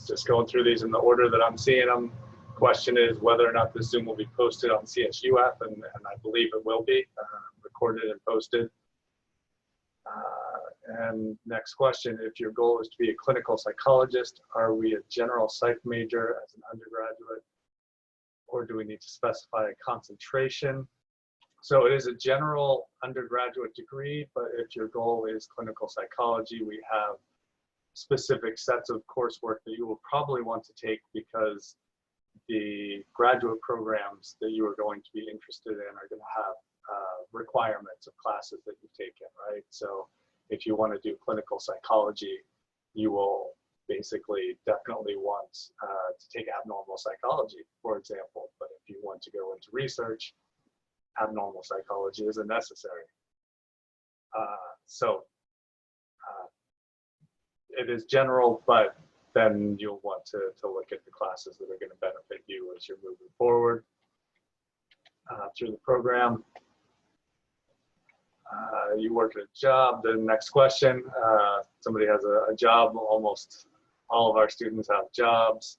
just going through these in the order that I'm seeing them. Question is whether or not this Zoom will be posted on CSUF, and I believe it will be recorded and posted. And next question, if your goal is to be a clinical psychologist, are we a general psych major as an undergraduate, or do we need to specify a concentration? So it is a general undergraduate degree, but if your goal is clinical psychology, we have specific sets of coursework that you will probably want to take, because the graduate programs that you are going to be interested in are going to have requirements of classes that you've taken, right? So if you want to do clinical psychology, you will basically definitely want to take abnormal psychology, for example. But if you want to go into research, abnormal psychology isn't necessary. It is general, but then you'll want to look at the classes that are going to benefit you as you're moving forward through the program. You work at a job. The next question, somebody has a job. Almost all of our students have jobs.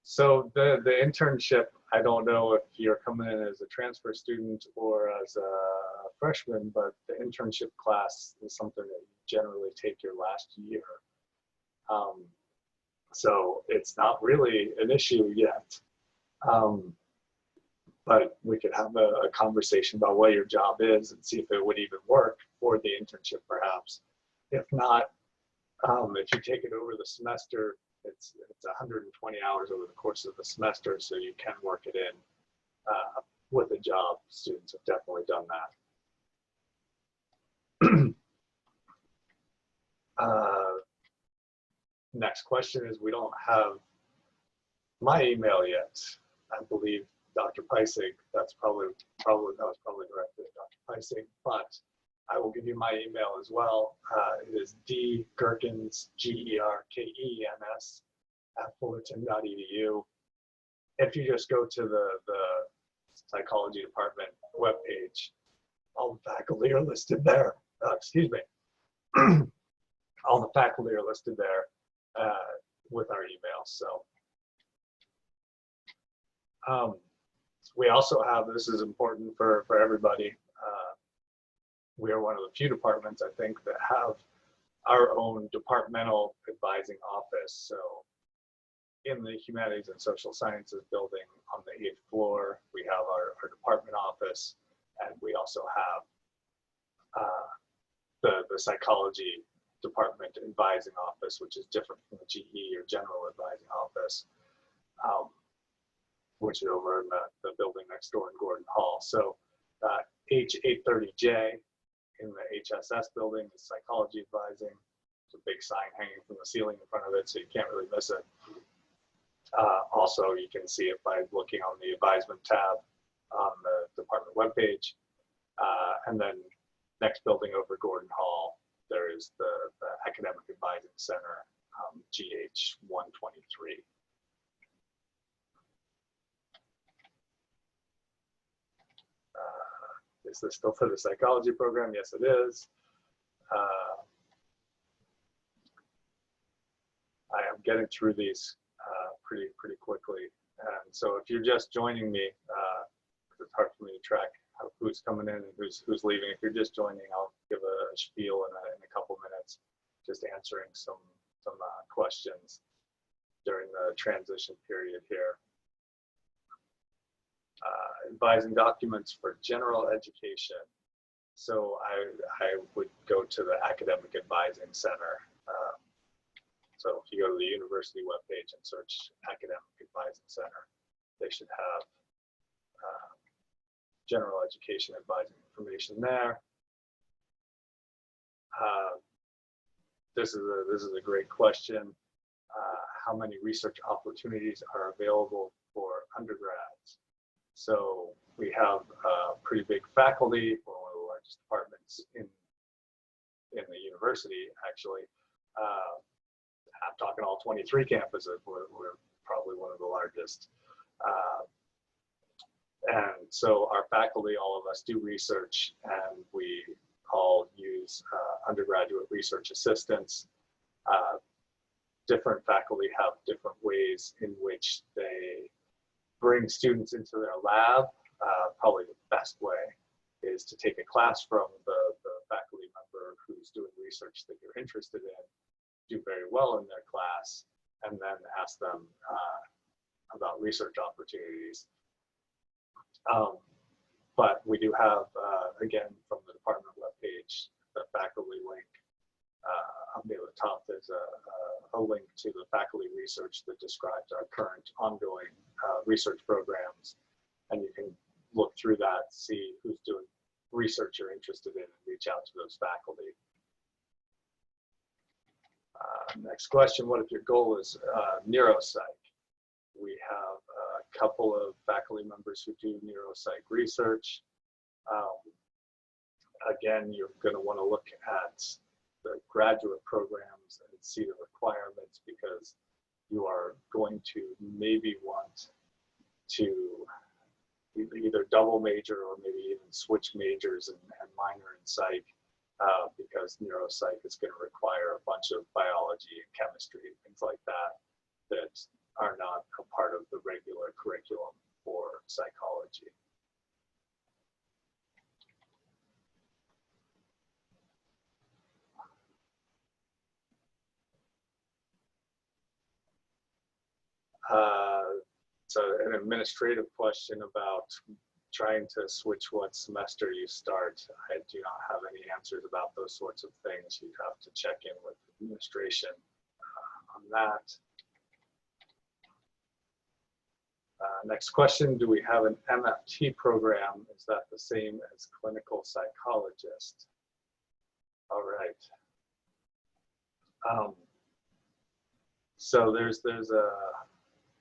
So the internship, I don't know if you're coming in as a transfer student or as a freshman, but the internship class is something that you generally take your last year. So it's not really an issue yet. But we could have a conversation about what your job is and see if it would even work for the internship, perhaps. If not, if you take it over the semester, it's 120 hours over the course of the semester, so you can work it in with a job. Students have definitely done that. Next question is, we don't have my email yet. I believe Dr. Peisig, that was probably directed at Dr. Peisig, but I will give you my email as well. It is dgerkens, G-E-R-K-E-N-S, @fullerton.edu. If you just go to the psychology department webpage, all the faculty are listed there. Excuse me. All the faculty are listed there with our emails. So we also have, this is important for everybody, we are one of the few departments, I think, that have our own departmental advising office. So in the Humanities and Social Sciences building on the 8th floor, we have our department office, and we also have the psychology department advising office, which is different from the GE or general advising office, which is over in the building next door in Gordon Hall. So H830J in the HSS building is psychology advising. There's a big sign hanging from the ceiling in front of it, so you can't really miss it. Also, you can see it by looking on the advisement tab on the department webpage. And then next building over Gordon Hall, there is the Academic Advising Center, GH123. Is this still for the psychology program? Yes, it is. I am getting through these pretty quickly. And so if you're just joining me, it's hard for me to track who's coming in and who's leaving. If you're just joining, I'll give a spiel in a couple minutes, just answering some questions during the transition period here. Advising documents for general education. So I would go to the Academic Advising Center. So if you go to the university webpage and search Academic Advising Center, they should have general education advising information there. This is a great question. How many research opportunities are available for undergrads? So we have a pretty big faculty, for one of the largest departments in the university, actually. I'm talking all 23 campuses. We're probably one of the largest. And so our faculty, all of us do research, and we all use undergraduate research assistants. different faculty have different ways in which they bring students into their lab. Probably the best way is to take a class from the faculty member who's doing research that you're interested in, do very well in their class, and then ask them about research opportunities. But we do have, again, from the department webpage, the faculty link. Up near the top, there's a link to the faculty research that describes our current ongoing research programs. And you can look through that, see who's doing research you're interested in, and reach out to those faculty. Next question, what if your goal is neuropsych? We have a couple of faculty members who do neuropsych research. Again, you're going to want to look at the graduate programs and see the requirements, because you are going to maybe want to either double major or maybe even switch majors and minor in psych, because neuropsych is going to require a bunch of biology and chemistry and things like that that are not a part of the regular curriculum for psychology. So an administrative question about trying to switch what semester you start. I do not have any answers about those sorts of things. You'd have to check in with administration on that. Next question, do we have an MFT program? Is that the same as clinical psychologist? All right. So there's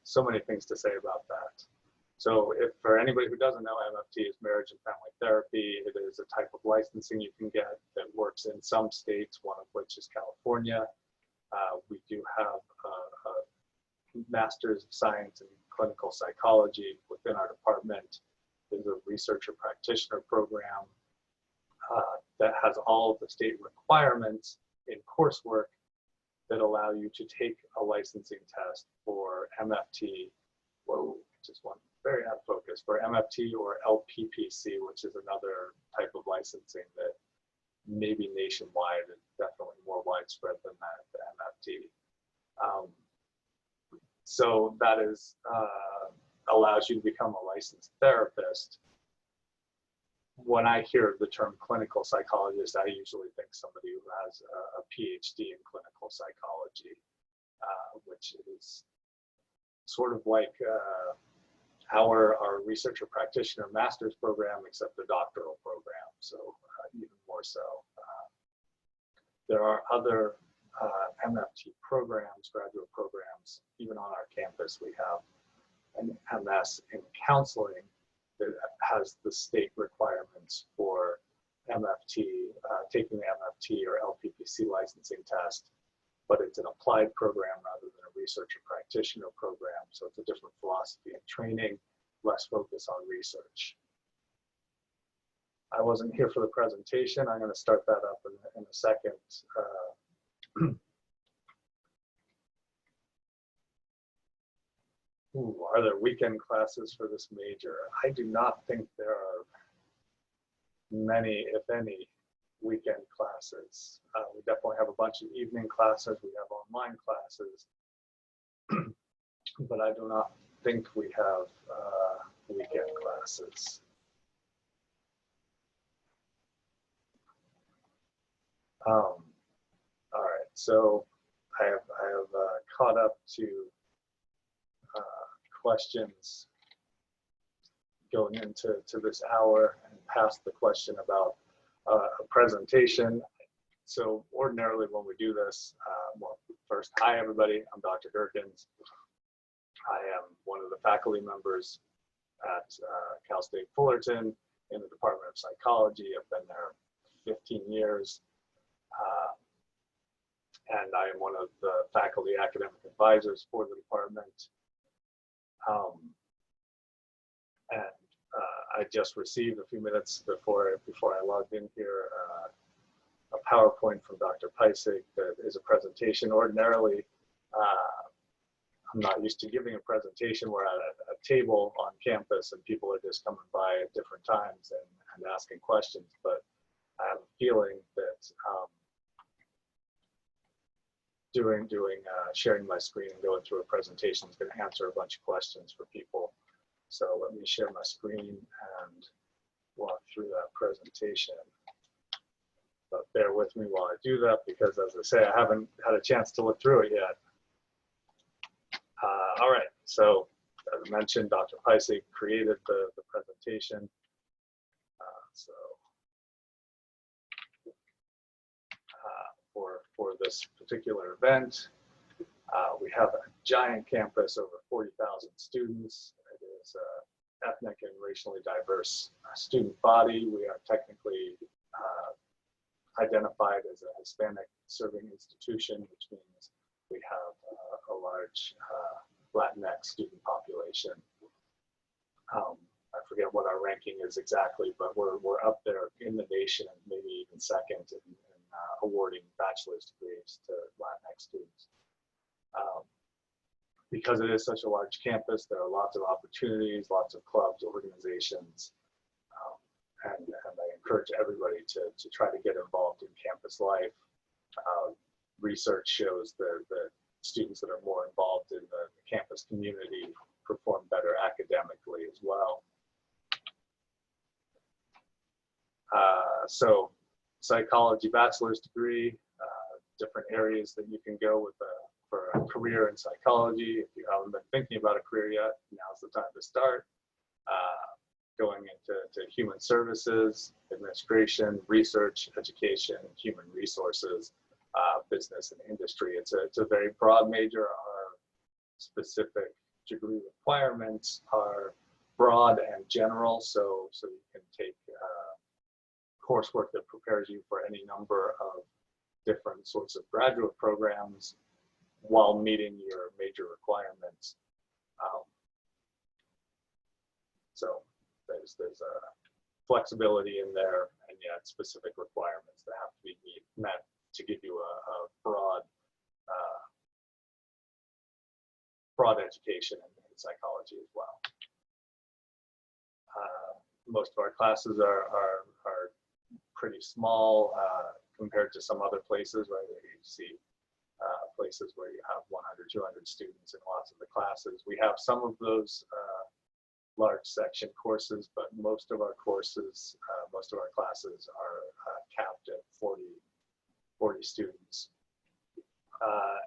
so many things to say about that. So if for anybody who doesn't know, MFT is marriage and family therapy. It is a type of licensing you can get that works in some states, one of which is California. We do have a Master's of Science in Clinical Psychology within our department. There's a researcher practitioner program that has all of the state requirements in coursework that allow you to take a licensing test for MFT. Whoa, just one very out of focus, for MFT or LPPC, which is another type of licensing that may be nationwide and definitely more widespread than that, the MFT. So that is allows you to become a licensed therapist. When I hear the term clinical psychologist, I usually think somebody who has a PhD in clinical psychology, which is sort of like our researcher practitioner master's program, except a doctoral program, so even more so. There are other MFT programs, graduate programs, even on our campus. We have an MS in counseling that has the state requirements for MFT, taking the MFT or LPPC licensing test, but it's an applied program rather than a researcher practitioner program. So it's a different philosophy and training, less focus on research. I wasn't here for the presentation. I'm going to start that up in a second. Ooh, are there weekend classes for this major? I do not think there are many, if any, weekend classes. We definitely have a bunch of evening classes. We have online classes, but I do not think we have weekend classes. All right, so I have caught up to questions going into this hour and past the question about a presentation. So ordinarily when we do this, well, first, hi everybody, I'm Dr. Gerkins. I am one of the faculty members at Cal State Fullerton in the Department of Psychology. I've been there 15 years. And I am one of the faculty academic advisors for the department. I just received a few minutes before I logged in here a PowerPoint from Dr. Peisig that is a presentation. Ordinarily, I'm not used to giving a presentation. We're at a table on campus and people are just coming by at different times and asking questions, but I have a feeling that sharing my screen and going through a presentation is going to answer a bunch of questions for people. So let me share my screen and walk through that presentation. But bear with me while I do that, because as I say, I haven't had a chance to look through it yet. All right, so as I mentioned, Dr. Peisig created the presentation. For this particular event, we have a giant campus, over 40,000 students. It is an ethnic and racially diverse student body. We are technically identified as a Hispanic serving institution, which means we have a large Latinx student population. I forget what our ranking is exactly, but we're up there in the nation, maybe even second in awarding bachelor's degrees to Latinx students. Because it is such a large campus, there are lots of opportunities, lots of clubs, organizations, and I encourage everybody to try to get involved in campus life. Research shows that students that are more involved in the campus community perform better academically as well. So psychology bachelor's degree, different areas that you can go with for a career in psychology. If you haven't been thinking about a career yet, now's the time to start. Going into human services, administration, research, education, human resources, business and industry. It's a very broad major. Our specific degree requirements are broad and general, so you can take coursework that prepares you for any number of different sorts of graduate programs while meeting your major requirements. So there's a flexibility in there, and yet specific requirements that have to be met to give you a broad education in psychology as well. Most of our classes are pretty small compared to some other places, right? Where you see places where you have 100, 200 students in lots of the classes. We have some of those large section courses, but most of our courses, most of our classes are capped at 40 students.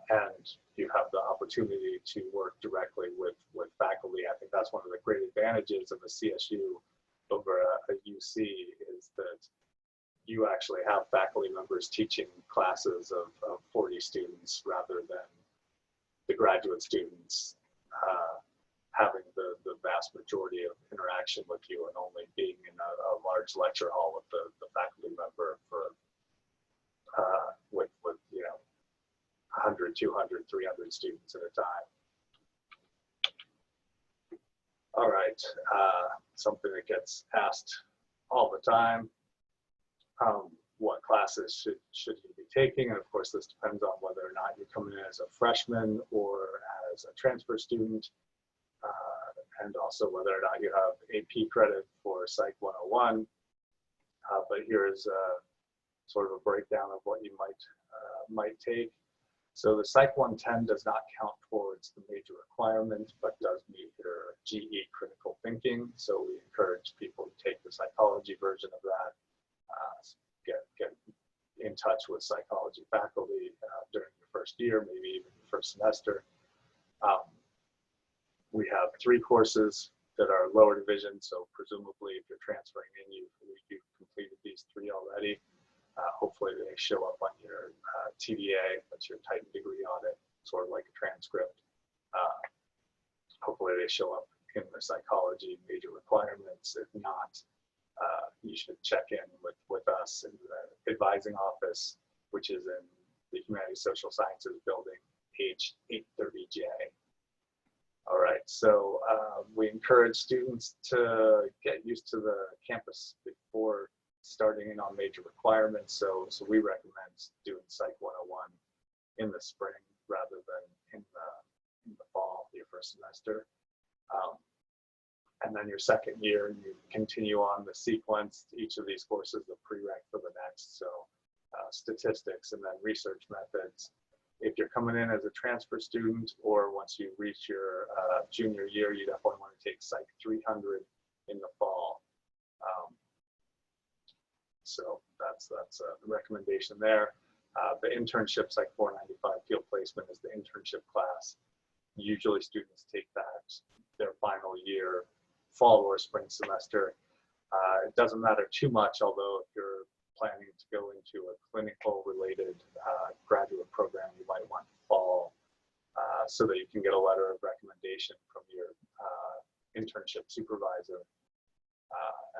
And you have the opportunity to work directly with faculty. I think that's one of the great advantages of a CSU over a UC, is that you actually have faculty members teaching classes of 40 students rather than the graduate students having the vast majority of interaction with you and only being in a large lecture hall with the faculty member for with 100, 200, 300 students at a time. All right, something that gets asked all the time, what classes should you be taking? And of course, this depends on whether or not you're coming in as a freshman or as a transfer student, and also whether or not you have AP credit for Psych 101. But here's sort of a breakdown of what you might take. So the Psych 110 does not count towards the major requirement, but does meet your GE critical thinking. So we encourage people to take the psychology version of that. Get in touch with psychology faculty during your first year, maybe even your first semester. We have 3 courses that are lower division, so presumably if you're transferring in, you've completed these 3 already. Hopefully they show up on your TDA, that's your Titan degree audit, sort of like a transcript. Hopefully they show up in the psychology major requirements. If not, you should check in with us in the advising office, which is in the Humanities Social Sciences building, page 830J. All right, so we encourage students to get used to the campus before starting in on major requirements. So we recommend doing Psych 101 in the spring rather than in first semester. And then your second year, you continue on the sequence. Each of these courses, the prereq for the next. So statistics and then research methods. If you're coming in as a transfer student, or once you reach your junior year, you definitely want to take Psych 300 in the fall. So that's the recommendation there. The internship, Psych 495 field placement is the internship class. Usually students take that their final year, fall or spring semester. It doesn't matter too much, although if you're planning to go into a clinical related graduate program, you might want fall so that you can get a letter of recommendation from your internship supervisor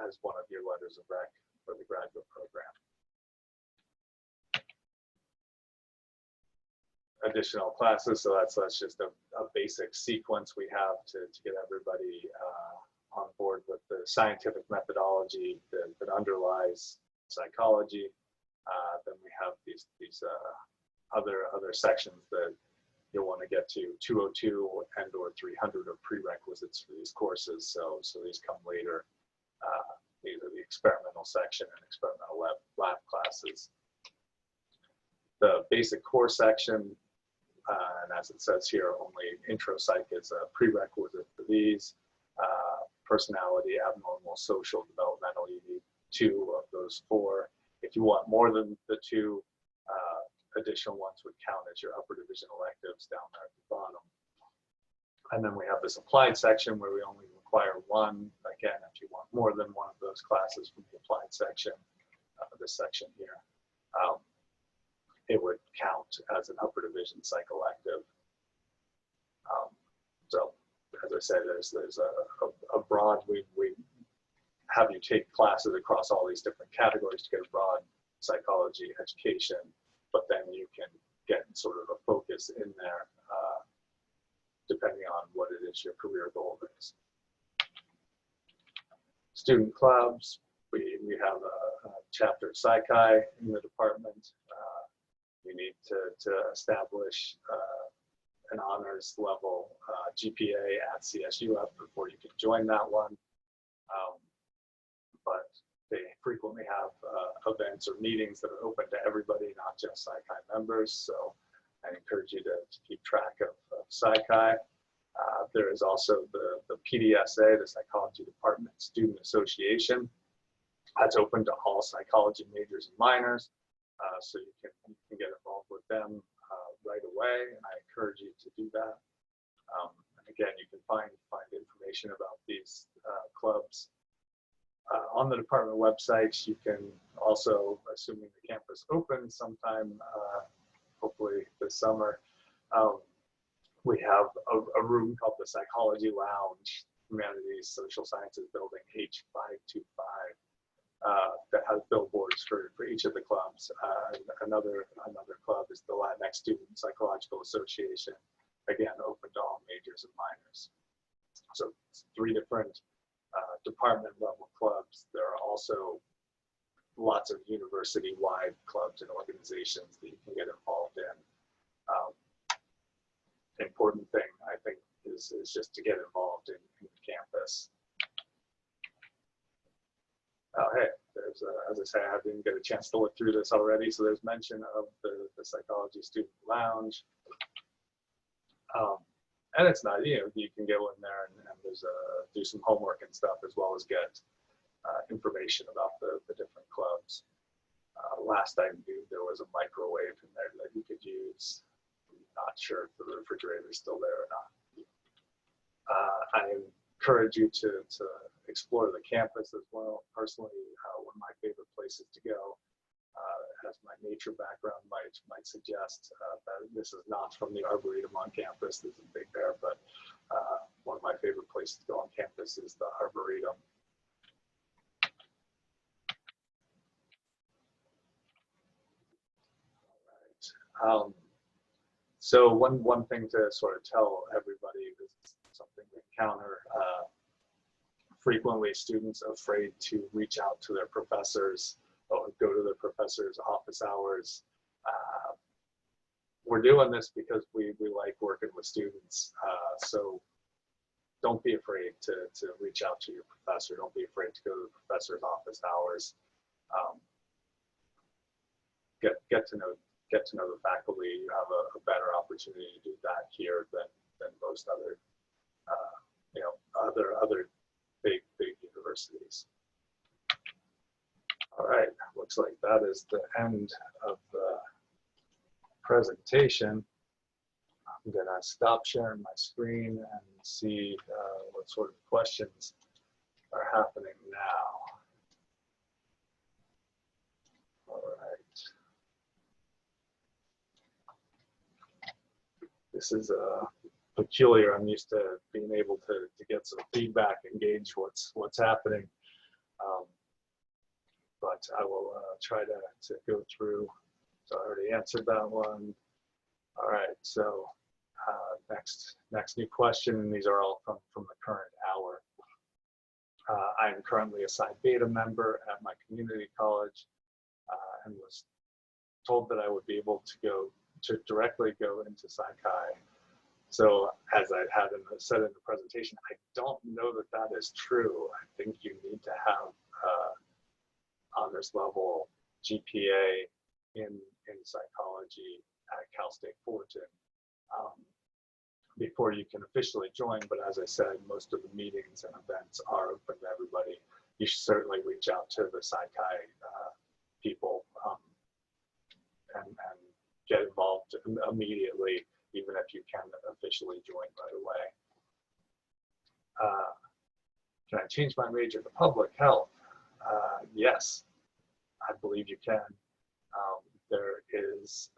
as one of your letters of rec for the graduate program. Additional classes, so that's just a basic sequence we have to get everybody on board with the scientific methodology that underlies psychology. Then we have these other sections that you'll want to get to. 202 and or 300 are prerequisites for these courses, so these come later. These are the experimental section and experimental lab classes. The basic core section, and as it says here, only intro psych is a prerequisite for these. Personality, abnormal, social, developmental, you need 2 of those 4. If you want more than the 2, additional ones would count as your upper division electives down there at the bottom. And then we have this applied section where we only require 1. Again, if you want more than one of those classes from the applied section, this section here, it would count as an upper division psych elective. So as I said, there's a broad, we have you take classes across all these different categories to get a broad psychology education, but then you can get sort of a focus in there depending on what it is your career goal is. Student clubs, we have a chapter of Psychi in the department. You need to establish an honors level GPA at CSUF before you can join that one. But they frequently have events or meetings that are open to everybody, not just Psychi members. So I encourage you to keep track of Psychi. There is also the PDSA, the Psychology Department Student Association. That's open to all psychology majors and minors. So you can get involved with them right away, and I encourage you to do that. And again, you can find information about these clubs on the department website. You can also, assuming the campus opens sometime, hopefully this summer, we have a room called the Psychology Lounge, Humanities Social Sciences Building H525. That has billboards for each of the clubs. Another club is the Latinx Student Psychological Association, again, open to all majors and minors. So 3 different department level clubs. There are also lots of university-wide clubs and organizations that you can get involved in. Important thing, I think, is just to get involved in campus. Hey, there's, as I say, I didn't get a chance to look through this already, so there's mention of the Psychology Student Lounge. And it's not, you can go in there and there's do some homework and stuff, as well as get information about the different clubs. Last I knew, there was a microwave in there that you could use. I'm not sure if the refrigerator is still there or not. I encourage you to explore the campus as well. Personally, one of my favorite places to go, as my nature background might suggest, that this is not from the Arboretum on campus. This is Big Bear, but one of my favorite places to go on campus is the Arboretum. All right. So one thing to sort of tell everybody, this is something we encounter frequently, students afraid to reach out to their professors or go to their professors' office hours. we're doing this because we like working with students. So don't be afraid to reach out to your professor. Don't be afraid to go to the professor's office hours. Get to know the faculty. You have a better opportunity to do that here than most other other big universities. All right, looks like that is the end of the presentation. I'm gonna stop sharing my screen and see what sort of questions are happening now. All right. This is peculiar. I'm used to being able to get some feedback and gauge what's happening. But I will try to go through. So I already answered that one. All right, so next new question, and these are all from the current hour. I am currently a Psi Beta member at my community college and was told that I would be able to directly go into Psi Chi. So as I had said in the presentation, I don't know that that is true. I think you need to have honors level GPA in psychology at Cal State Fullerton before you can officially join. But as I said, most of the meetings and events are open to everybody. You should certainly reach out to the Psi Chi people and get involved immediately, even if you can officially join right away. Can I change my major to public health? Yes, I believe you can. There is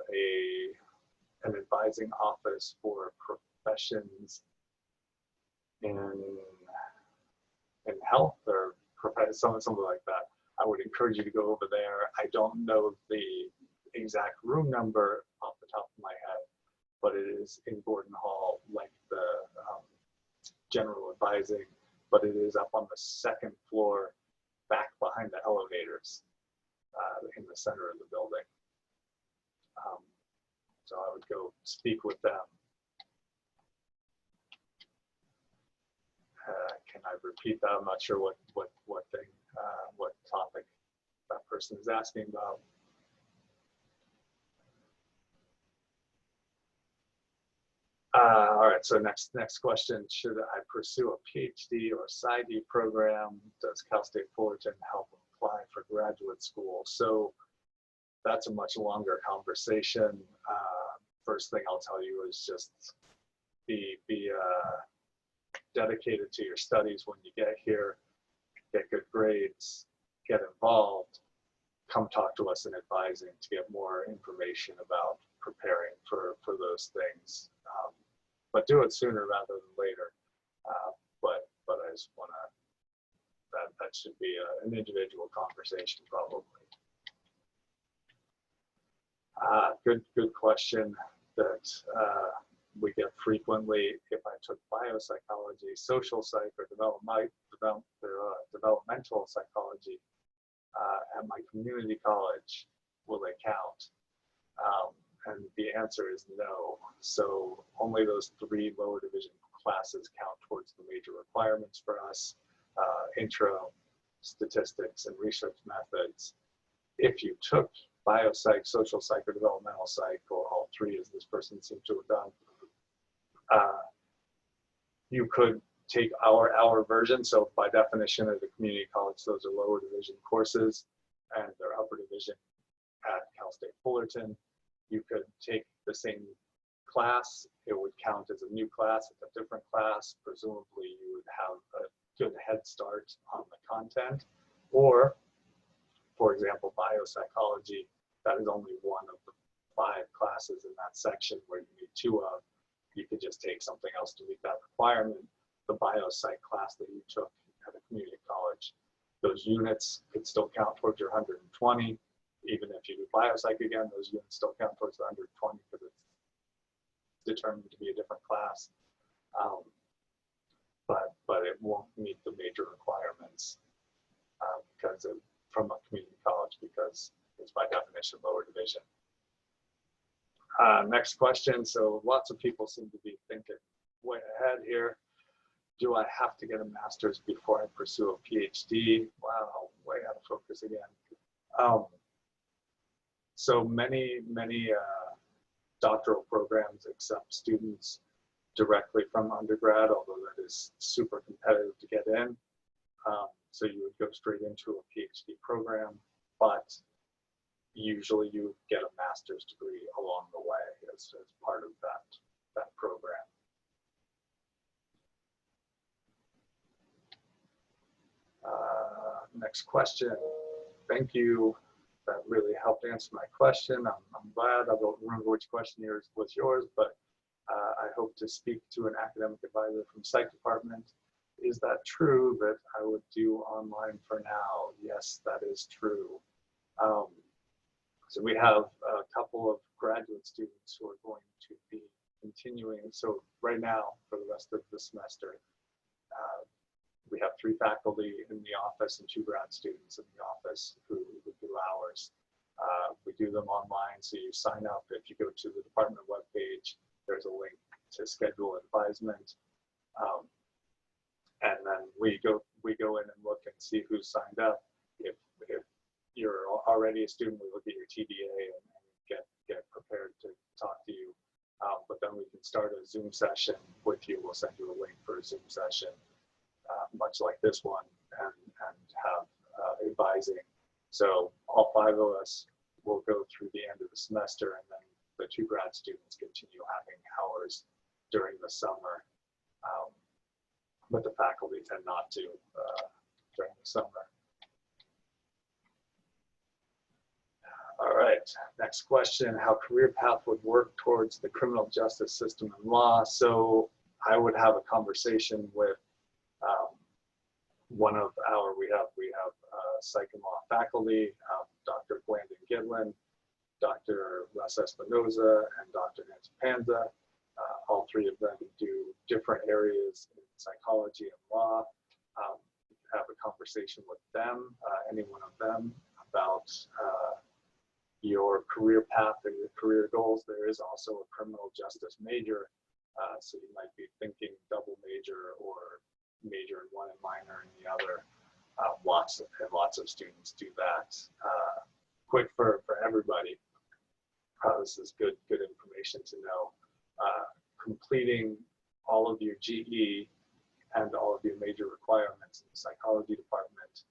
an advising office for professions in health or something like that. I would encourage you to go over there. I don't know the exact room number off the top of my head, but it is in Gordon Hall, like the general advising, but it is up on the second floor, back behind the elevators in the center of the building. So I would go speak with them. Can I repeat that? I'm not sure what topic that person is asking about. All right, so next question, should I pursue a PhD or PsyD program? Does Cal State Fullerton help apply for graduate school? So that's a much longer conversation. First thing I'll tell you is just be dedicated to your studies when you get here, get good grades, get involved, come talk to us in advising to get more information about preparing for those things. But do it sooner rather than later. But I just want to, that should be an individual conversation probably. Good question that we get frequently. If I took biopsychology, social psych, or developmental psychology at my community college, will they count? And the answer is no. So only those 3 lower division classes count towards the major requirements for us: intro, statistics, and research methods. If you took biopsych, social psych, or developmental psych, or all 3, as this person seems to have done, you could take our version. So by definition of the community college, those are lower division courses, and they're upper division at Cal State Fullerton. You could take the same class. It would count as a new class. It's a different class. Presumably, you would have a good head start on the content. Or, for example, biopsychology, that is only one of the 5 classes in that section where you need 2 of. You could just take something else to meet that requirement. The biopsych class that you took at a community college, those units could still count towards your 120. Even if you do biopsych again, those units still count towards the 120 because it's determined to be a different class. But it won't meet the major requirements from a community college because it's by definition lower division. Next question. So lots of people seem to be thinking way ahead here. Do I have to get a master's before I pursue a PhD? Wow, way out of focus again. So many doctoral programs accept students directly from undergrad, although that is super competitive to get in. So you would go straight into a PhD program, but usually you get a master's degree along the way as part of that program. Next question. Thank you. That really helped answer my question. I'm glad. I don't remember which question was yours, but I hope to speak to an academic advisor from psych department. Is that true that I would do online for now? Yes, that is true. So we have a couple of graduate students who are going to be continuing. So right now, for the rest of the semester, we have 3 faculty in the office and 2 grad students in the office who do hours. We do them online, so you sign up. If you go to the department webpage, there's a link to schedule advisement. And then we go in and look and see who's signed up. If you're already a student, we look at your TDA and get prepared to talk to you. But then we can start a Zoom session with you. We'll send you a link for a Zoom session, much like this one, and have advising. So all 5 of us will go through the end of the semester, and then the 2 grad students continue having hours during the summer. But the faculty tend not to during the summer. All right, next question, how career path would work towards the criminal justice system and law. So I would have a conversation with we have psych and law faculty, Dr. Blandon Gidlin, Dr. Russ Espinoza, and Dr. Nancy Panza. All 3 of them do different areas in psychology and law. Have a conversation with them, any one of them, about your career path and your career goals. There is also a criminal justice major, so you might be thinking double major or major in one and minor in the other. Lots of students do that. Quick for everybody. This is good information to know. Completing all of your GE and all of your major requirements in the psychology department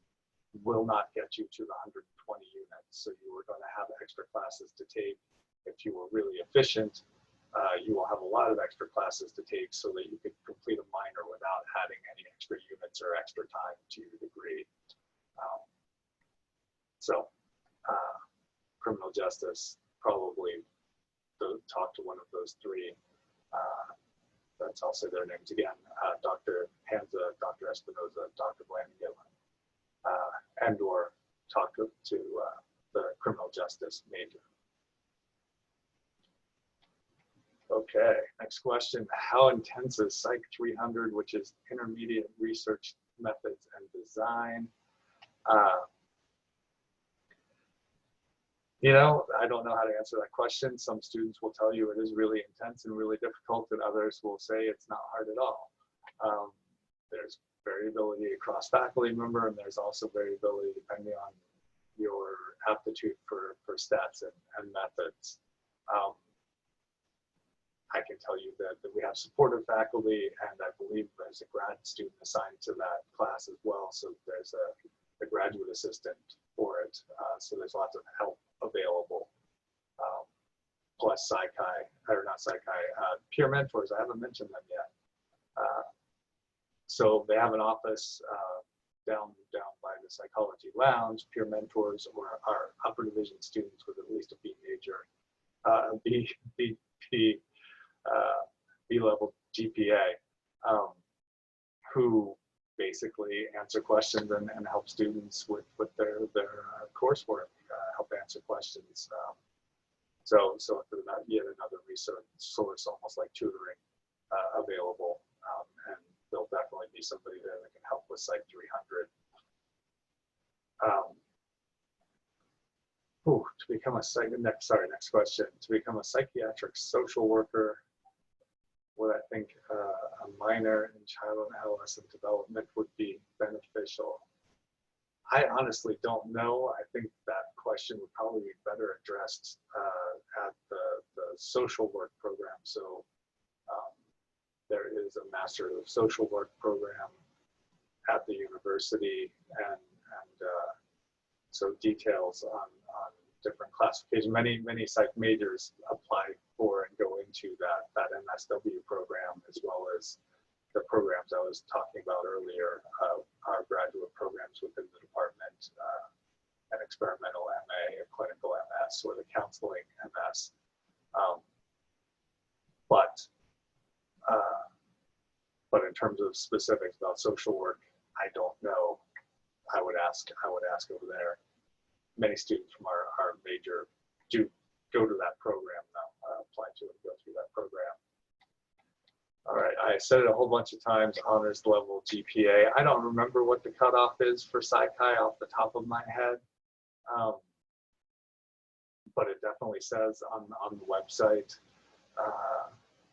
will not get you to the 120 units. So you are going to have extra classes to take. If you were really efficient, you will have a lot of extra classes to take so that you could complete a minor without adding any extra units or extra time to your degree. Criminal justice, probably talk to one of those 3. I'll say their names again, Dr. Panza, Dr. Espinoza, Dr. Blandon Gidlin, and or talk to the criminal justice major. Okay, next question. How intense is Psych 300, which is intermediate research methods and design? I don't know how to answer that question. Some students will tell you it is really intense and really difficult, and others will say it's not hard at all. There's variability across faculty member, and there's also variability depending on your aptitude for stats and methods. I can tell you that we have supportive faculty, and I believe there's a grad student assigned to that class as well. So there's a graduate assistant for it. So there's lots of help available. Plus peer mentors. I haven't mentioned them yet. So they have an office down by the psychology lounge. Peer mentors or our upper division students with at least a B major, B-level GPA, who basically answer questions and help students with their coursework, help answer questions. So yet another research source, almost like tutoring, available, and there'll definitely be somebody there that can help with Psych 300. To become a next question. To become a psychiatric social worker, would I think a minor in child and adolescent development would be beneficial? I honestly don't know. I think that question would probably be better addressed at the social work program. So there is a Master of Social Work program at the university, and so details on different classifications. Many psych majors apply for and go into that MSW program, as well as the programs I was talking about earlier, our graduate programs within the department, an experimental MA, a clinical MS, or the counseling MS. But in terms of specifics about social work, I don't know. I would ask over there. Many students from our major do go to that program now, apply to it, go through that program. All right, I said it a whole bunch of times, honors level GPA. I don't remember what the cutoff is for Psych-Hi off the top of my head, but it definitely says on the website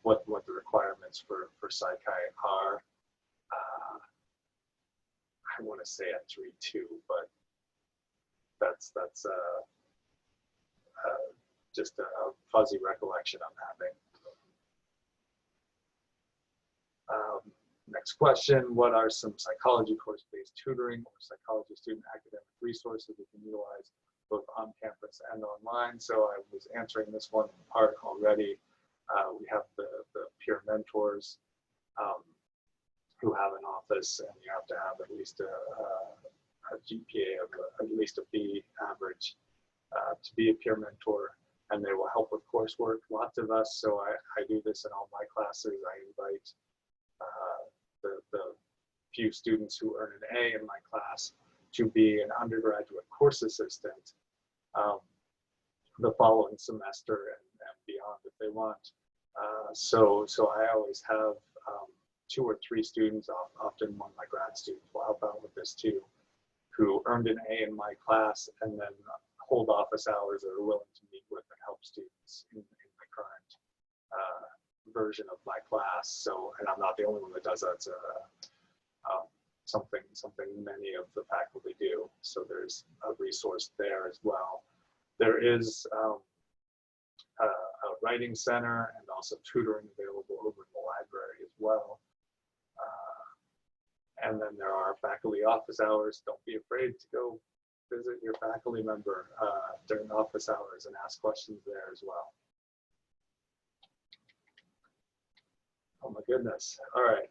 what the requirements for Psych-Hi are. I want to say at 3.2, but that's just a fuzzy recollection I'm having. Next question, what are some psychology course-based tutoring or psychology student academic resources we can utilize both on campus and online? So I was answering this one part already. We have the peer mentors who have an office, and you have to have at least a GPA of at least a B average to be a peer mentor, and they will help with coursework. Lots of us, so I do this in all my classes. I invite the few students who earn an A in my class to be an undergraduate course assistant the following semester and beyond if they want. So I always have 2 or 3 students, often one of my grad students will help out with this too, who earned an A in my class and then hold office hours that are willing to meet with and help students in the current version of my class. So, and I'm not the only one that does that. It's something many of the faculty do. So there's a resource there as well. There is a writing center and also tutoring available over in the library as well. And then there are faculty office hours. Don't be afraid to go visit your faculty member during office hours and ask questions there as well. Oh my goodness. All right,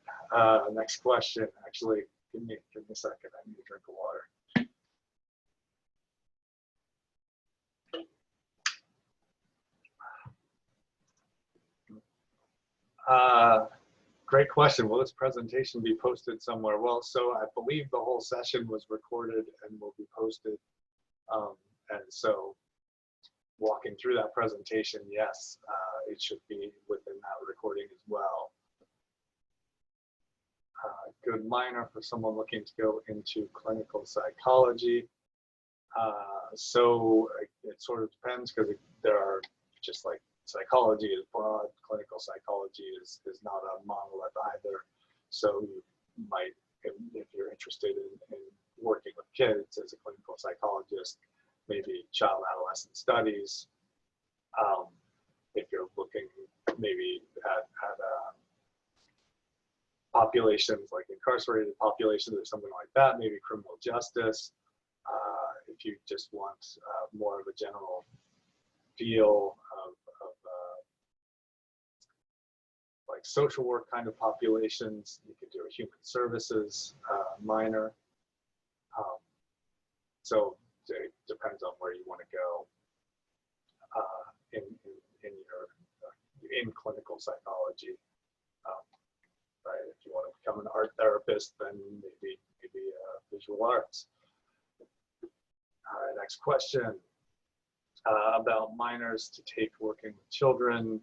next question. Actually, give me a second. I need a drink of water. Great question. Will this presentation be posted somewhere? Well, so I believe the whole session was recorded and will be posted. And so walking through that presentation, yes, it should be within that recording as well. Good minor for someone looking to go into clinical psychology. So it sort of depends, because there are, just like psychology is broad, clinical psychology is not a monolith either. So you might, if you're interested in working with kids as a clinical psychologist, maybe child adolescent studies. If you're looking maybe at populations like incarcerated populations or something like that, maybe criminal justice. If you just want more of a general feel of like social work kind of populations, you could do a human services minor. So it depends on where you want to go in clinical psychology. Right, if you want to become an art therapist, then maybe visual arts. All right, next question about minors to take working with children.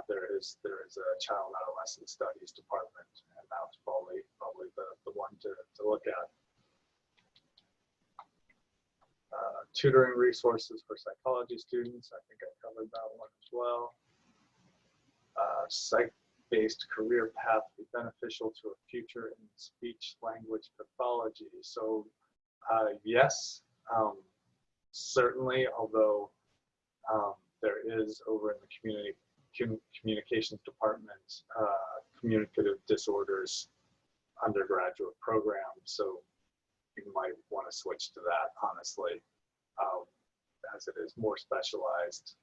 There is a child adolescent studies department, and that's probably the one to look at. Tutoring resources for psychology students. I think I covered that one as well. Psych-based career path be beneficial to a future in speech language pathology. So yes, certainly, although there is over in the communications department, communicative disorders undergraduate program. So you might want to switch to that, honestly, as it is more specialized,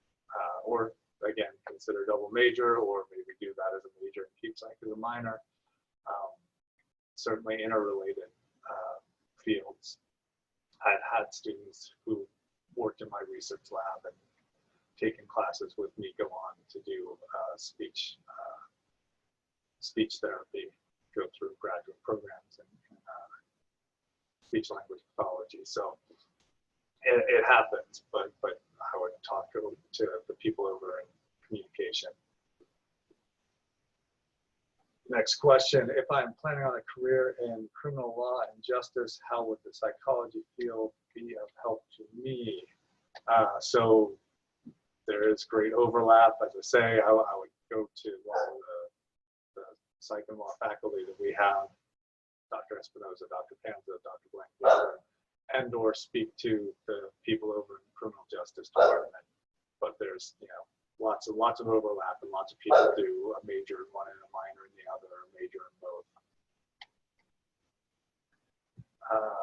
or again, consider double major, or maybe do that as a major and keep psych as a minor. Certainly interrelated fields. I've had students who worked in my research lab and taken classes with me go on to do speech therapy, go through graduate programs in speech language pathology. So it happens, but I would talk to the people over in communication. Next question, if I'm planning on a career in criminal law and justice, how would the psychology field be of help to me? So there is great overlap. As I say, I would go to all the psych and law faculty that we have, Dr. Espinoza, Dr. Panza, Dr. Blank, and or speak to the people over in the criminal justice department. But there's, you know, lots of overlap, and lots of people do a major in one and a minor in the other, or a major in both.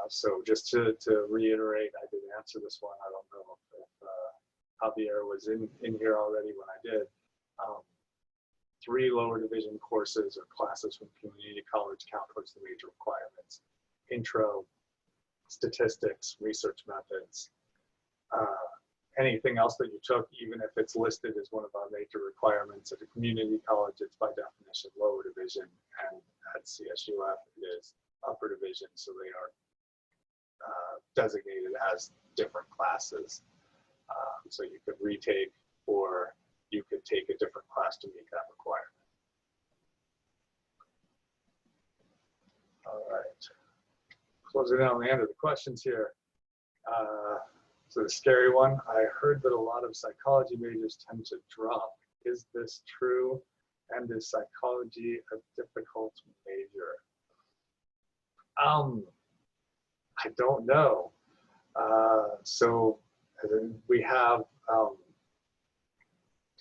So just to reiterate, I did answer this one. I don't know if Javier was in here already when I did. 3 lower division courses or classes from community college count towards the major requirements: intro, statistics, research methods. Anything else that you took, even if it's listed as one of our major requirements at a community college, it's by definition lower division, and at CSUF it is upper division, so they are designated as different classes. So you could retake, or you could take a different class to meet that requirement. All right, closing down the end of the questions here. So the scary one, I heard that a lot of psychology majors tend to drop. Is this true? And is psychology a difficult major? I don't know. So we have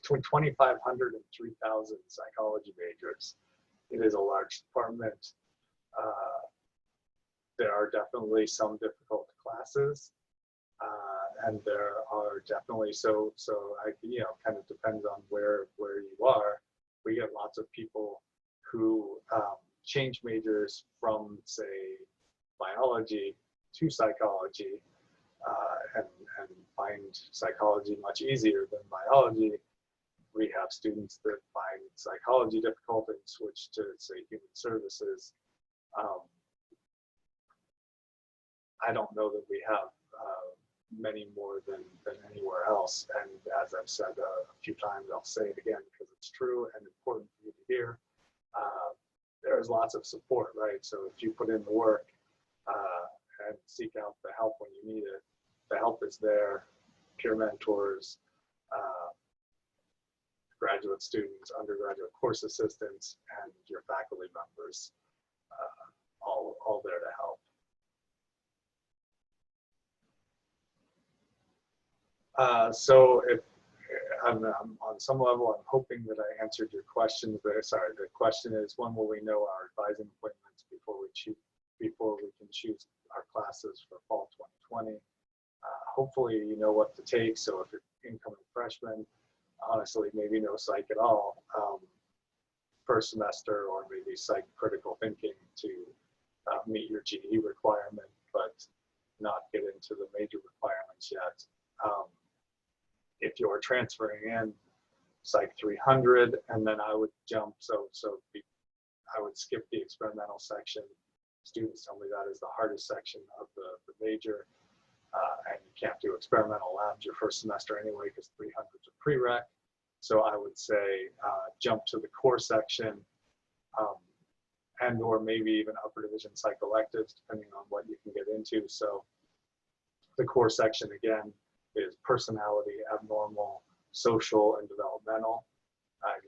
between 2,500 and 3,000 psychology majors. It is a large department. There are definitely some difficult classes. And there are definitely, so I, you know, kind of depends on where you are. We get lots of people who change majors from, say, biology to psychology, and find psychology much easier than biology. We have students that find psychology difficult and switch to, say, human services. I don't know that we have many more than anywhere else. And as I've said a few times, I'll say it again because it's true and important for you to hear. There's lots of support, right? So if you put in the work and seek out the help when you need it, the help is there. Peer mentors, graduate students, undergraduate course assistants, and your faculty members, all there to help. So if on some level, I'm hoping that I answered your question. But sorry, the question is, when will we know our advising appointments before we can choose our classes for fall 2020? Hopefully you know what to take. So if you're incoming freshman, honestly, maybe no psych at all, first semester, or maybe psych critical thinking to meet your GE requirement, but not get into the major requirements yet. If you're transferring in Psych 300, and then I would jump, I would skip the experimental section. Students tell me that is the hardest section of the major, and you can't do experimental labs your first semester anyway because 300 is a prereq. So I would say jump to the core section, and or maybe even upper division psych electives, depending on what you can get into. So The core section, again, is personality, abnormal, social, and developmental.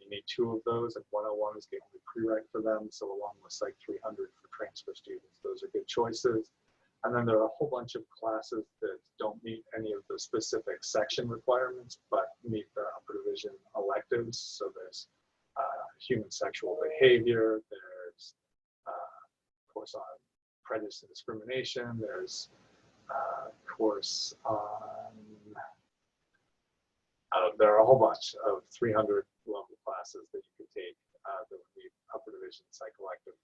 You need 2 of those, and 101 is the only prereq for them. So along with Psych 300 for transfer students, those are good choices. And then there are a whole bunch of classes that don't meet any of the specific section requirements, but meet the upper division electives. So there's human sexual behavior, there's course on prejudice and discrimination, there's course on, there are a whole bunch of 300 level classes that you could take that would meet upper division psych elective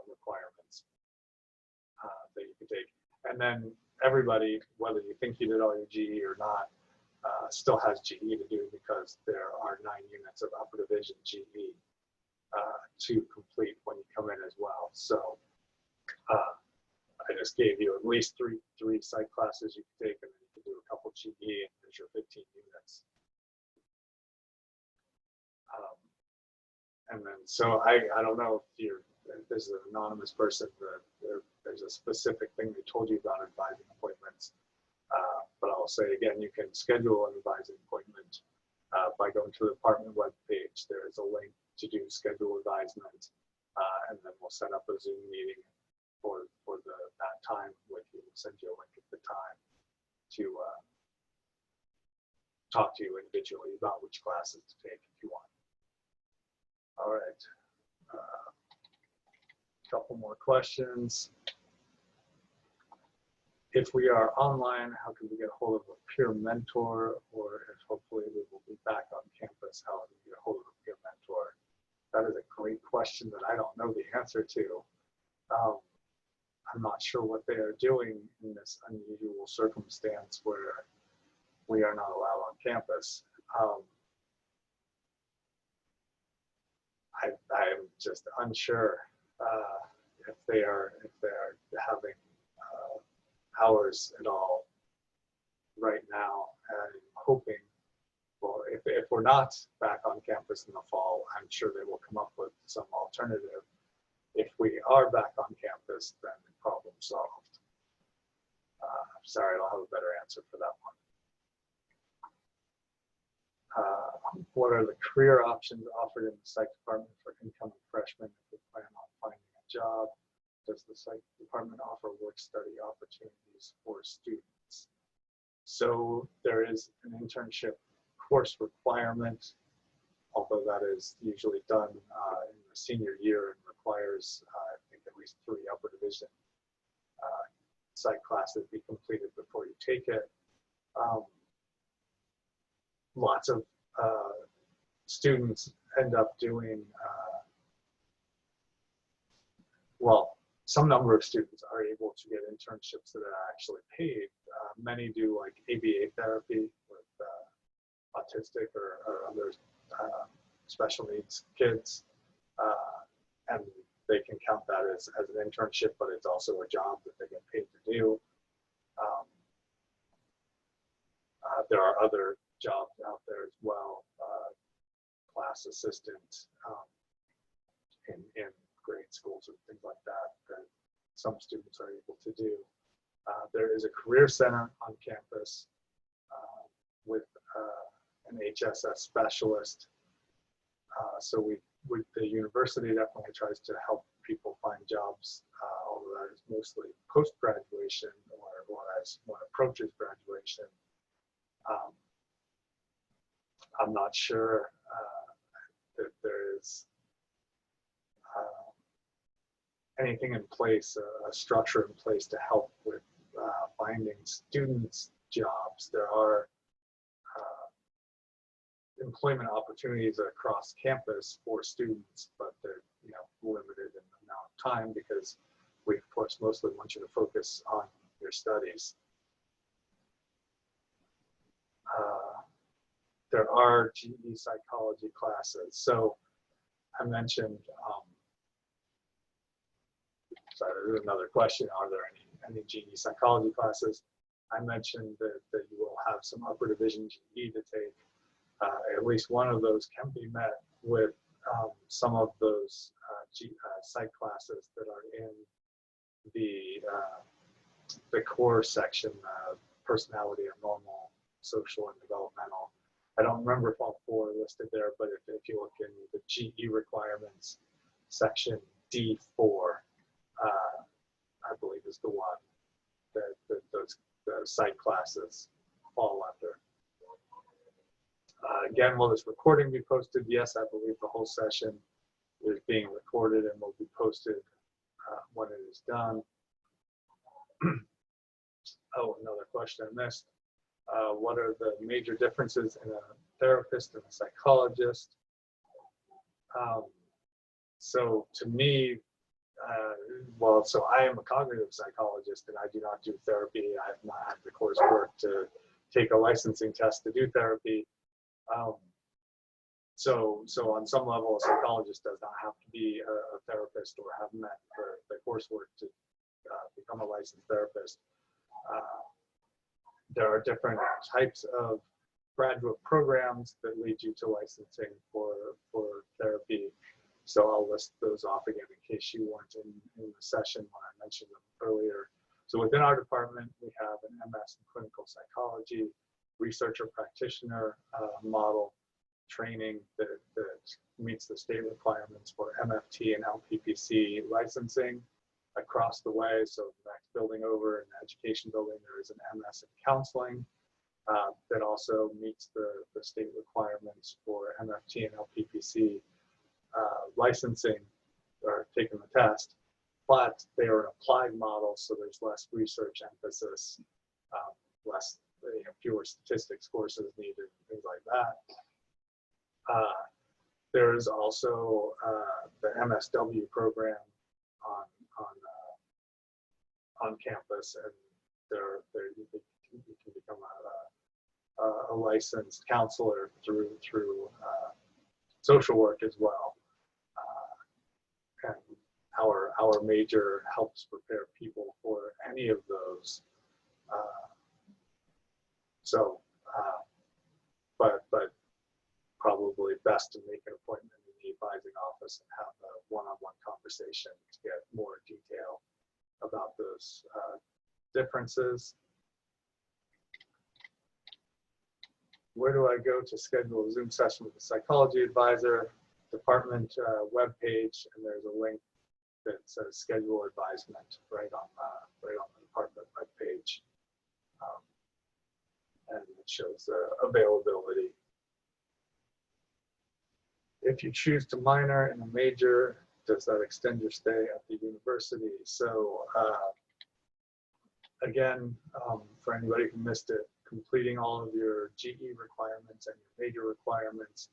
requirements that you could take. And then everybody, whether you think you did all your GE or not, still has GE to do, because there are 9 units of upper division GE to complete when you come in as well. So I just gave you at least three psych classes you can take, and then you can do a couple GE, and there's your 15 units. And then, so I don't know if there's an anonymous person, there's a specific thing they told you about advising appointments. But I'll say again, you can schedule an advising appointment by going to the department webpage. There is a link to do schedule advisement, and then we'll set up a Zoom meeting for that time with you. We'll send you a link at the time to talk to you individually about which classes to take if you want. All right, couple more questions. If we are online, how can we get a hold of a peer mentor? Or if hopefully we will be back on campus, how do we get a hold of a peer mentor? That is a great question that I don't know the answer to. I'm not sure what they are doing in this unusual circumstance where we are not allowed on campus. I'm just unsure if they are having hours at all right now. I'm hoping, well, if we're not back on campus in the fall, I'm sure they will come up with some alternative. If we are back on campus, then problem solved. I'm sorry, I don't have a better answer for that one. What are the career options offered in the psych department for incoming freshmen if they plan on finding a job? Does the psych department offer work-study opportunities for students? So there is an internship course requirement, although that is usually done in the senior year and requires, I think, at least 3 upper division psych classes be completed before you take it. Lots of students end up doing, well, some number of students are able to get internships that are actually paid. Many do like ABA therapy with autistic or other special needs kids, and they can count that as an internship, but it's also a job that they get paid to do. There are other jobs out there as well, class assistant in grade schools and things like that, that some students are able to do. There is a career center on campus with an HSS specialist. So the university definitely tries to help people find jobs, although that is mostly post-graduation or as one approaches graduation. I'm not sure that there is anything in place, a structure in place to help with finding students jobs. There are employment opportunities across campus for students, but they're limited in the amount of time because we, of course, mostly want you to focus on your studies. There are GE psychology classes. So I mentioned, sorry, there's another question. Are there any GE psychology classes? I mentioned that you will have some upper division GE to take. At least one of those can be met with some of those psych classes that are in the the core section, personality and normal, social, and developmental. I don't remember if all four are listed there, but if you look in the GE requirements, section D4, I believe is the one that those site classes fall under. Again, will this recording be posted? Yes, I believe the whole session is being recorded and will be posted when it is done. Oh, another question I missed. What are the major differences in a therapist and a psychologist? So to me, well, so I am a cognitive psychologist and I do not do therapy. I have not had the coursework to take a licensing test to do therapy. So on some level, a psychologist does not have to be a therapist or have met the coursework to become a licensed therapist. There are different types of graduate programs that lead you to licensing for therapy. So I'll list those off again in case you weren't in the session when I mentioned them earlier. So within our department, we have an MS in clinical psychology, researcher practitioner model training that meets the state requirements for MFT and LPPC licensing across the way. So the next building over in the education building, there is an MS in counseling that also meets the state requirements for MFT and LPPC licensing or taking the test, but they are an applied model, so there's less research emphasis, fewer statistics courses needed, things like that. There is also the MSW program on campus, and you can become a licensed counselor through social work as well. And our major helps prepare people for any of those. But probably best to make an appointment in the advising office and have a one-on-one conversation to get more detail about those differences. Where do I go to schedule a Zoom session with a psychology advisor? Department webpage, and there's a link that says schedule advisement right on the department webpage, and it shows the availability. If you choose to minor in a major, does that extend your stay at the university? So again, for anybody who missed it, completing all of your GE requirements and your major requirements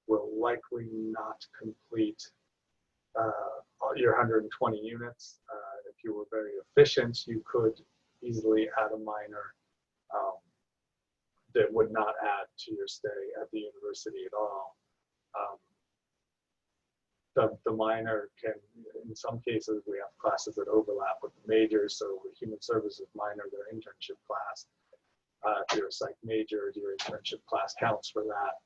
will likely not complete your 120 units. If you were very efficient, you could easily add a minor that would not add to your stay at the university at all. The minor can, in some cases, we have classes that overlap with the majors. So the human services minor, their internship class. If you're a psych major, your internship class counts for that.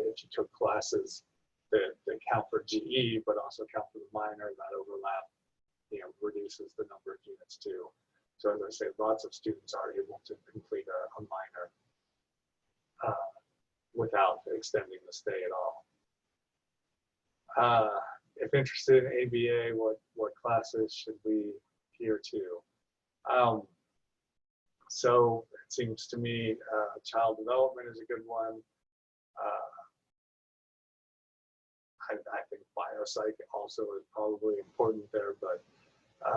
If you took classes that count for GE, but also count for the minor, that overlap, reduces the number of units too. So as I say, lots of students are able to complete a minor without extending the stay at all. If interested in ABA, what classes should we adhere to? So it seems to me child development is a good one. I think biopsych also is probably important there, but I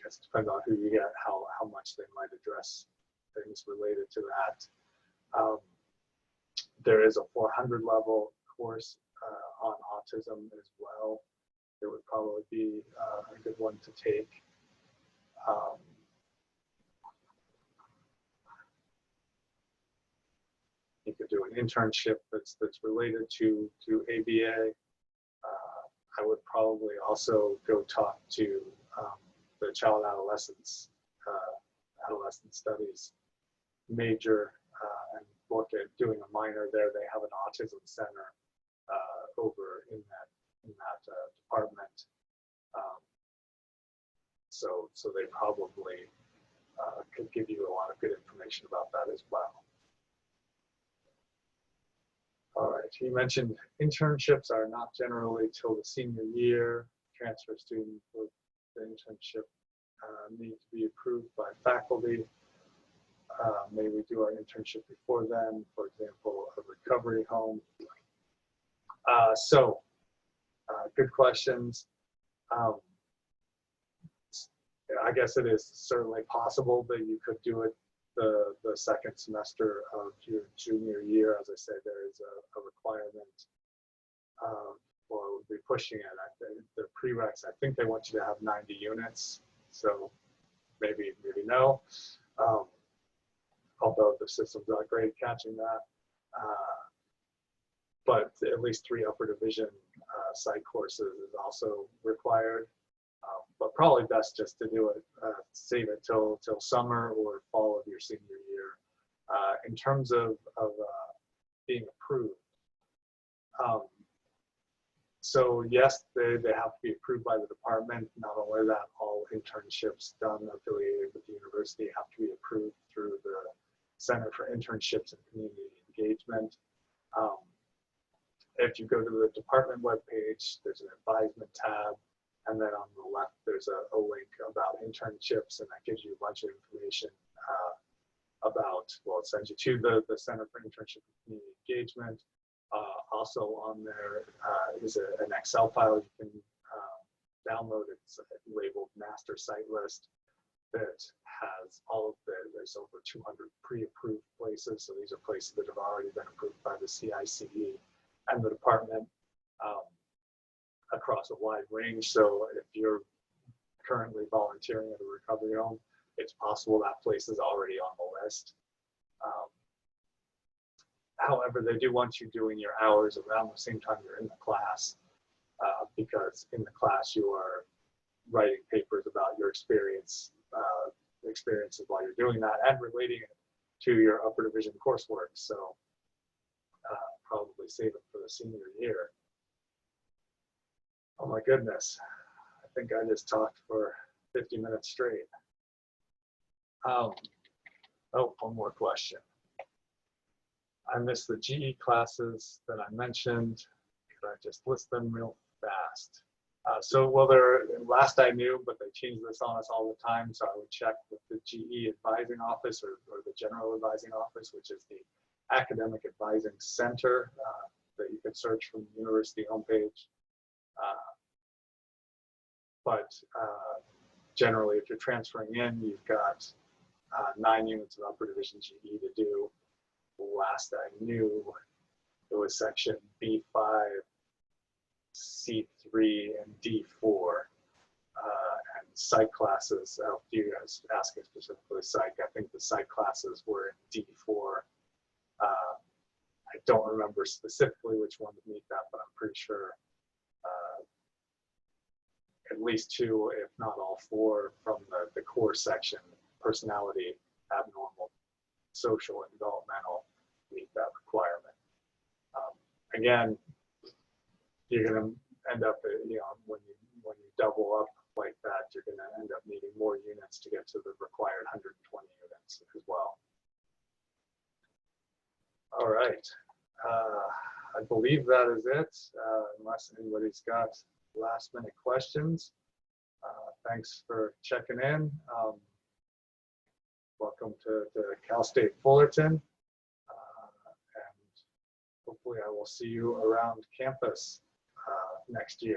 guess it depends on who you get, how much they might address things related to that. There is a 400 level course on autism as well. It would probably be a good one to take. You could do an internship that's related to ABA. I would probably also go talk to the child adolescent studies major and look at doing a minor there. They have an autism center over in that department. So they probably could give you a lot of good information about that as well. All right, you mentioned internships are not generally till the senior year. Transfer students with the internship need to be approved by faculty. May we do our internship before then, for example, a recovery home? Good questions. I guess it is certainly possible that you could do it the second semester of your junior year. As I said, there is a requirement. Well, we'll be pushing it. The prereqs, I think they want you to have 90 units. So maybe no. Although the system's not great at catching that. But at least 3 upper division psych courses is also required. But probably best just to do it, save it till summer or fall of your senior year. In terms of being approved, so yes, they have to be approved by the department. Not only that, all internships done affiliated with the university have to be approved through the Center for Internships and Community Engagement. If you go to the department webpage, there's an advisement tab. And then on the left, there's a link about internships, and that gives you a bunch of information about, well, it sends you to the Center for Internship and Community Engagement. Also on there is an Excel file you can download. It's labeled Master Site List that has all of there's over 200 pre-approved places. So these are places that have already been approved by the CICE and the department. Across a wide range. So if you're currently volunteering at a recovery home, it's possible that place is already on the list. However, they do want you doing your hours around the same time you're in the class, because in the class you are writing papers about your experiences while you're doing that and relating it to your upper division coursework. So probably save it for the senior year. Oh my goodness, I think I just talked for 50 minutes straight. Oh, one more question. I missed the GE classes that I mentioned. Could I just list them real fast? Last I knew, but they change this on us all the time, so I would check with the GE advising office or the general advising office, which is the academic advising center that you can search from the university homepage. But generally, if you're transferring in, you've got 9 units of upper division GE to do. Last I knew, it was section B5, C3, and D4. And psych classes, if you guys asking specifically psych, I think the psych classes were in D4. I don't remember specifically which one to meet that, but I'm pretty sure at least 2, if not all 4, from the core section, personality, abnormal, social, and developmental, meet that requirement. Again, you're going to end up, when you double up like that, you're going to end up needing more units to get to the required 120 units as well. All right. I believe that is it, unless anybody's got last minute questions. Thanks for checking in. Welcome to Cal State Fullerton. And hopefully I will see you around campus next year.